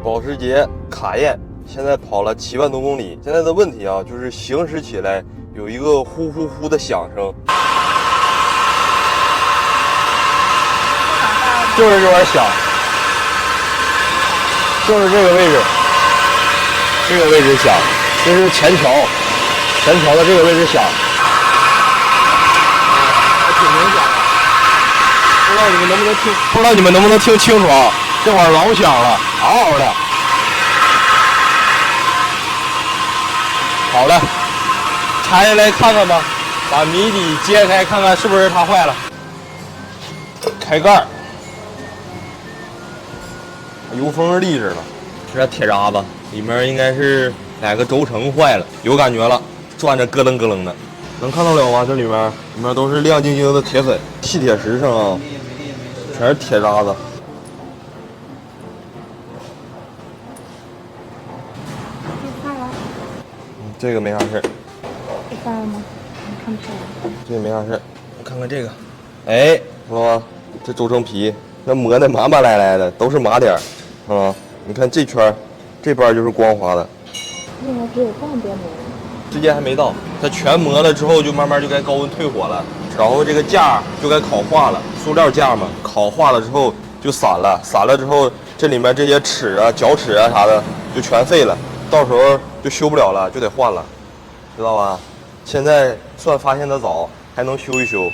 保时捷卡宴现在跑了7万多公里，现在的问题啊，就是行驶起来有一个呼呼呼的响声，就是这边响，就是这个位置，这个位置响，这是前桥的这个位置响，挺明显的。不知道你们能不能听清楚啊？这会儿老响了，嗷嗷的。好了，拆下来看看吧，把谜底揭开，看看是不是它坏了。开盖，油封立着了，这铁闸子里面应该是哪个轴承坏了，有感觉了，转着咯楞咯楞的，能看到了吗？这里面都是亮晶晶的铁粉，细铁石上啊，全是铁渣子。这个没啥事。这坏了吗？你看不出来。这个没啥事。看看这个，哎，知道吗？这轴承皮那磨的麻麻赖赖的，都是麻点啊。你看这圈，这边就是光滑的。应该只有半边磨。时间还没到，它全磨了之后，就慢慢就该高温退火了，然后这个架就该烤化了，塑料架嘛，烤化了之后就散了，散了之后这里面这些齿啊、脚齿啊啥的就全废了，到时候就修不了了，就得换了，知道吧？现在算发现的早，还能修一修。